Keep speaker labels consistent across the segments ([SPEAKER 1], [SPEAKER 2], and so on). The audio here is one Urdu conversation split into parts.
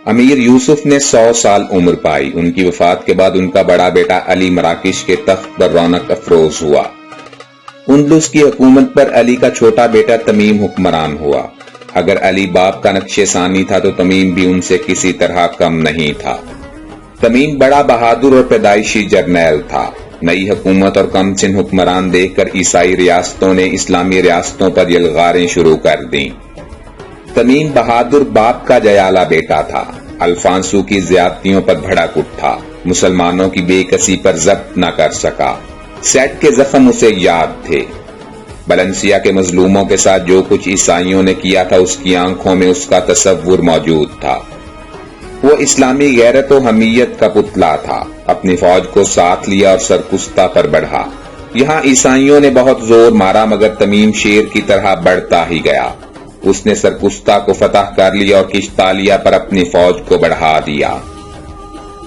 [SPEAKER 1] امیر یوسف نے 100 سال عمر پائی۔ ان کی وفات کے بعد ان کا بڑا بیٹا علی مراکش کے تخت پر رونق افروز ہوا۔ اندلس کی حکومت پر علی کا چھوٹا بیٹا تمیم حکمران ہوا۔ اگر علی باپ کا نقش ثانی تھا تو تمیم بھی ان سے کسی طرح کم نہیں تھا۔ تمیم بڑا بہادر اور پیدائشی جرنیل تھا۔ نئی حکومت اور کم سن حکمران دیکھ کر عیسائی ریاستوں نے اسلامی ریاستوں پر یلغاریں شروع کر دیں۔ تمیم بہادر باپ کا جیالہ بیٹا تھا۔ الفانسو کی زیادتیوں پر بھڑک اٹھا، مسلمانوں کی بے کسی پر ضبط نہ کر سکا۔ سیٹ کے زخم اسے یاد تھے۔ بلنسیا کے مظلوموں کے ساتھ جو کچھ عیسائیوں نے کیا تھا اس کی آنکھوں میں اس کا تصور موجود تھا۔ وہ اسلامی غیرت و حمیت کا پتلا تھا۔ اپنی فوج کو ساتھ لیا اور سرکستہ پر بڑھا۔ یہاں عیسائیوں نے بہت زور مارا مگر تمیم شیر کی طرح بڑھتا ہی گیا۔ اس نے سرکستہ کو فتح کر لیا اور کشتالیہ پر اپنی فوج کو بڑھا دیا۔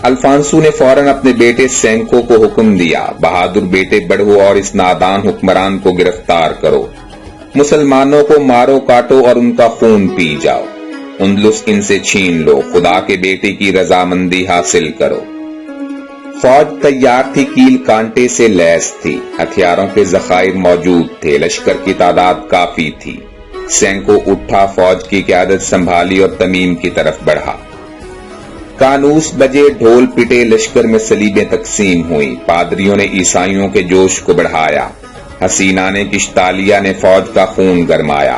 [SPEAKER 1] الفانسو نے فوراً اپنے بیٹے سینکو کو حکم دیا، بہادر بیٹے بڑھو اور اس نادان حکمران کو گرفتار کرو، مسلمانوں کو مارو کاٹو اور ان کا خون پی جاؤ، اندلس ان سے چھین لو، خدا کے بیٹے کی رضامندی حاصل کرو۔ فوج تیار تھی، کیل کانٹے سے لیس تھی، ہتھیاروں کے ذخائر موجود تھے، لشکر کی تعداد کافی تھی۔ سینکو اٹھا، فوج کی قیادت سنبھالی اور تمیم کی طرف بڑھا۔ کانوس بجے، ڈھول پٹے، لشکر میں سلیبیں تقسیم ہوئیں، پادریوں نے عیسائیوں کے جوش کو بڑھایا، حسینہ نے کشتالیہ نے فوج کا خون گرمایا،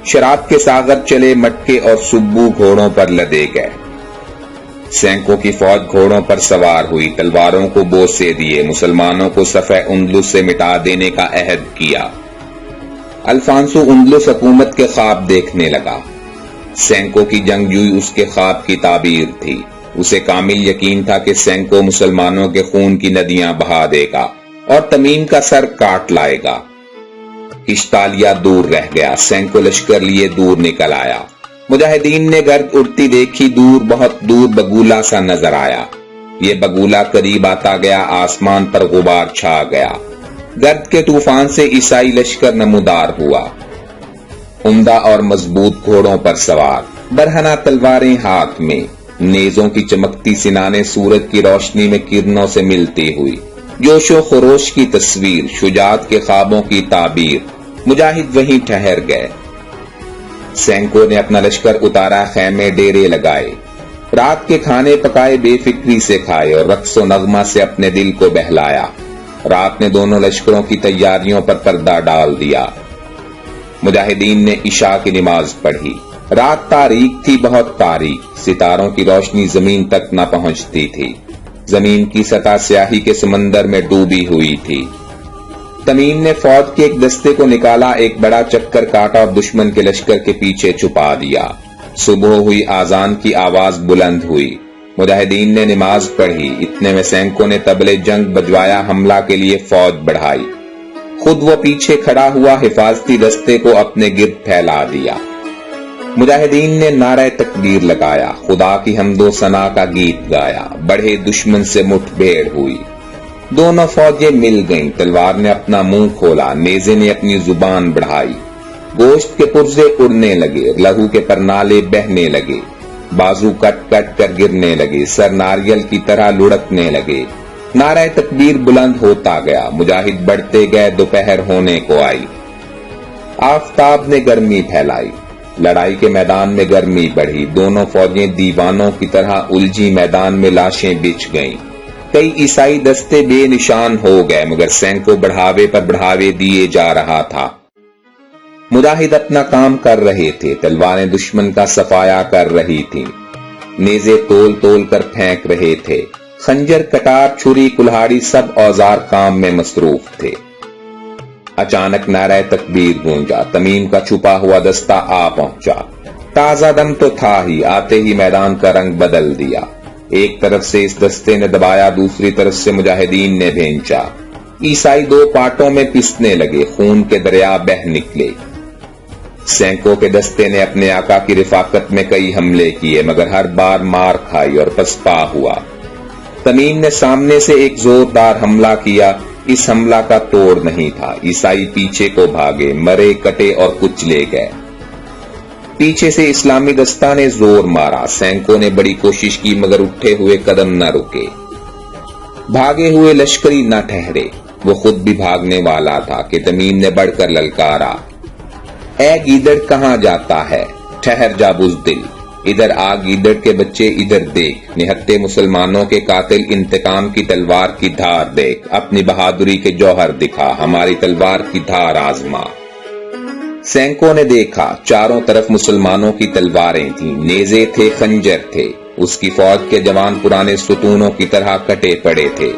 [SPEAKER 1] شراب کے ساغر چلے، مٹکے اور سبو گھوڑوں پر لدے گئے۔ سینکو کی فوج گھوڑوں پر سوار ہوئی، تلواروں کو بوسے دیے، مسلمانوں کو صفحہ اندلس سے مٹا دینے کا عہد کیا۔ الفانسو اندلس حکومت کے خواب دیکھنے لگا۔ سینکو کی جنگجوئی اس کے خواب کی تعبیر تھی۔ اسے کامل یقین تھا کہ سینکو مسلمانوں کے خون کی ندیاں بہا دے گا اور تمیم کا سر کاٹ لائے گا۔ کشتالیہ دور رہ گیا، سینکو لشکر لیے دور نکل آیا۔ مجاہدین نے گرد اڑتی دیکھی، دور بہت دور بگولا سا نظر آیا۔ یہ بگولا قریب آتا گیا، آسمان پر غبار چھا گیا، گرد کے طوفان سے عیسائی لشکر نمودار ہوا، عمدہ اور مضبوط گھوڑوں پر سوار، برہنہ تلواریں ہاتھ میں، نیزوں کی چمکتی سنانیں سورج کی روشنی میں کرنوں سے ملتی ہوئی، جوش و خروش کی تصویر، شجاعت کے خوابوں کی تعبیر۔ مجاہد وہیں ٹھہر گئے۔ سینکو نے اپنا لشکر اتارا، خیمے ڈیرے لگائے، رات کے کھانے پکائے، بے فکری سے کھائے اور رقص و نغمہ سے اپنے دل کو بہلایا۔ رات نے دونوں لشکروں کی تیاریوں پر پردہ ڈال دیا۔ مجاہدین نے عشاء کی نماز پڑھی۔ رات تاریک تھی، بہت تاریک، ستاروں کی روشنی زمین تک نہ پہنچتی تھی، زمین کی سطح سیاہی کے سمندر میں ڈوبی ہوئی تھی۔ تمیم نے فوج کے ایک دستے کو نکالا، ایک بڑا چکر کاٹا اور دشمن کے لشکر کے پیچھے چھپا دیا۔ صبح ہوئی، آذان کی آواز بلند ہوئی، مجاہدین نے نماز پڑھی۔ اتنے میں سینکو نے طبلِ جنگ بجوایا، حملہ کے لیے فوج بڑھائی۔ خود وہ پیچھے کھڑا ہوا، حفاظتی دستے کو اپنے گرد پھیلا دیا۔ مجاہدین نے نعرہ تکبیر لگایا، خدا کی حمد و ثنا کا گیت گایا، بڑھے دشمن سے مٹھ بھیڑ ہوئی۔ دونوں فوجیں مل گئیں، تلوار نے اپنا منہ کھولا، نیزے نے اپنی زبان بڑھائی، گوشت کے پرزے اڑنے لگے، لہو کے پرنالے بہنے لگے، بازو کٹ کٹ کر گرنے لگے، سر ناریل کی طرح لڑکنے لگے۔ نعرہ تکبیر بلند ہوتا گیا، مجاہد بڑھتے گئے، دوپہر ہونے کو آئی۔ آفتاب نے گرمی پھیلائی، لڑائی کے میدان میں گرمی بڑھی، دونوں فوجیں دیوانوں کی طرح الجھی، میدان میں لاشیں بچھ گئیں۔ کئی عیسائی دستے بے نشان ہو گئے مگر سینکو بڑھاوے پر بڑھاوے دیے جا رہا تھا۔ مجاہد اپنا کام کر رہے تھے، تلواریں دشمن کا صفایا کر رہی تھیں، نیزے تول تول کر پھینک رہے تھے، خنجر، کٹار، چھری، کلہاڑی، سب اوزار کام میں مصروف تھے۔ اچانک نعرہ تکبیر گونجا، تمیم کا چھپا ہوا دستہ آ پہنچا۔ تازہ دم تو تھا ہی، آتے ہی میدان کا رنگ بدل دیا۔ ایک طرف سے اس دستے نے دبایا، دوسری طرف سے مجاہدین نے بھینچا۔ عیسائی دو پارٹوں میں پسنے لگے، خون کے دریا بہ نکلے۔ سینکو کے دستے نے اپنے آقا کی رفاقت میں کئی حملے کیے مگر ہر بار مار کھائی اور پسپا ہوا۔ تمیم نے سامنے سے ایک زوردار حملہ کیا، اس حملہ کا توڑ نہیں تھا، عیسائی پیچھے کو بھاگے، مرے کٹے اور کچلے گئے۔ پیچھے سے اسلامی دستہ نے زور مارا، سینکو نے بڑی کوشش کی مگر اٹھے ہوئے قدم نہ رکے، بھاگے ہوئے لشکری نہ ٹھہرے۔ وہ خود بھی بھاگنے والا تھا کہ تمیم نے بڑھ کر للکارا، اے گیدڑ کہاں جاتا ہے، ٹھہر جا بزدل، ادھر آ گیدڑ کے بچے ادھر دیکھ، نہتے مسلمانوں کے قاتل انتقام کی تلوار کی دھار دیکھ، اپنی بہادری کے جوہر دکھا، ہماری تلوار کی دھار آزما۔ سینکو نے دیکھا، چاروں طرف مسلمانوں کی تلواریں تھیں، نیزے تھے، خنجر تھے، اس کی فوج کے جوان پرانے ستونوں کی طرح کٹے پڑے تھے،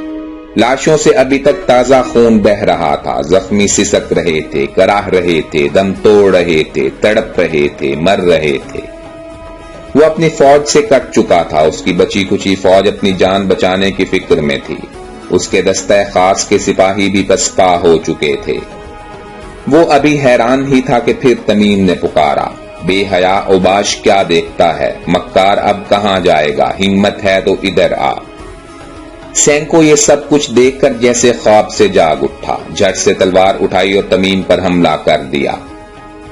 [SPEAKER 1] لاشوں سے ابھی تک تازہ خون بہ رہا تھا، زخمی سسک رہے تھے، کراہ رہے تھے، دم توڑ رہے تھے، تڑپ رہے تھے، مر رہے تھے۔ وہ اپنی فوج سے کٹ چکا تھا، اس کی بچی کچی فوج اپنی جان بچانے کی فکر میں تھی، اس کے دستہ خاص کے سپاہی بھی پسپا ہو چکے تھے۔ وہ ابھی حیران ہی تھا کہ پھر تمیم نے پکارا، بے حیا اوباش کیا دیکھتا ہے، مکار اب کہاں جائے گا، ہمت ہے تو ادھر آ۔ سینکو یہ سب کچھ دیکھ کر جیسے خواب سے جاگ اٹھا، جھٹ سے تلوار اٹھائی اور تمیم پر حملہ کر دیا۔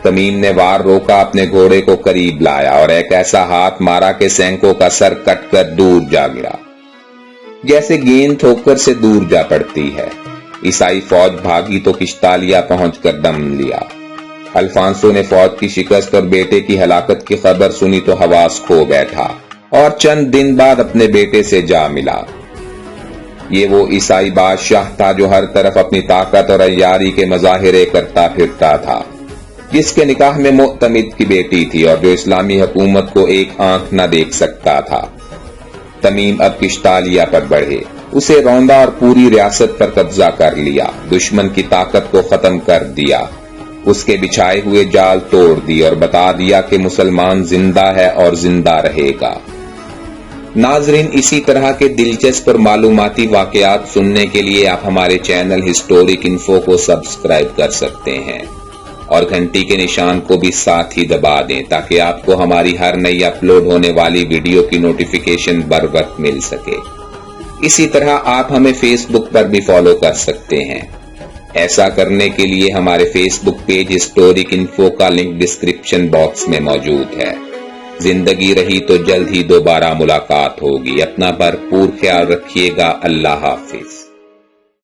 [SPEAKER 1] تمیم نے وار روکا، اپنے گھوڑے کو قریب لایا اور ایک ایسا ہاتھ مارا کہ سینکو کا سر کٹ کر دور جا گرا، جیسے گیند ٹھوکر سے دور جا پڑتی ہے۔ عیسائی فوج بھاگی تو کشتالیا پہنچ کر دم لیا۔ الفانسو نے فوج کی شکست اور بیٹے کی ہلاکت کی خبر سنی تو حواس کھو بیٹھا اور چند دن بعد اپنے بیٹے سے جا ملا۔ یہ وہ عیسائی بادشاہ تھا جو ہر طرف اپنی طاقت اور عیاری کے مظاہرے کرتا پھرتا تھا، جس کے نکاح میں معتمد کی بیٹی تھی اور جو اسلامی حکومت کو ایک آنکھ نہ دیکھ سکتا تھا۔ تمیم اب کشتالیا پر بڑھے، اسے روندا اور پوری ریاست پر قبضہ کر لیا، دشمن کی طاقت کو ختم کر دیا، اس کے بچھائے ہوئے جال توڑ دی اور بتا دیا کہ مسلمان زندہ ہے اور زندہ رہے گا۔ ناظرین، اسی طرح کے دلچسپ اور معلوماتی واقعات سننے کے لیے آپ ہمارے چینل ہسٹورک انفو کو سبسکرائب کر سکتے ہیں اور گھنٹی کے نشان کو بھی ساتھ ہی دبا دیں تاکہ آپ کو ہماری ہر نئی اپلوڈ ہونے والی ویڈیو کی نوٹیفیکیشن بر وقت مل سکے۔ اسی طرح آپ ہمیں فیس بک پر بھی فالو کر سکتے ہیں۔ ایسا کرنے کے لیے ہمارے فیس بک پیج ہسٹورک انفو کا لنک ڈسکرپشن باکس میں موجود ہے۔ زندگی رہی تو جلد ہی دوبارہ ملاقات ہوگی۔ اپنا بھرپور خیال رکھیے گا۔ اللہ حافظ۔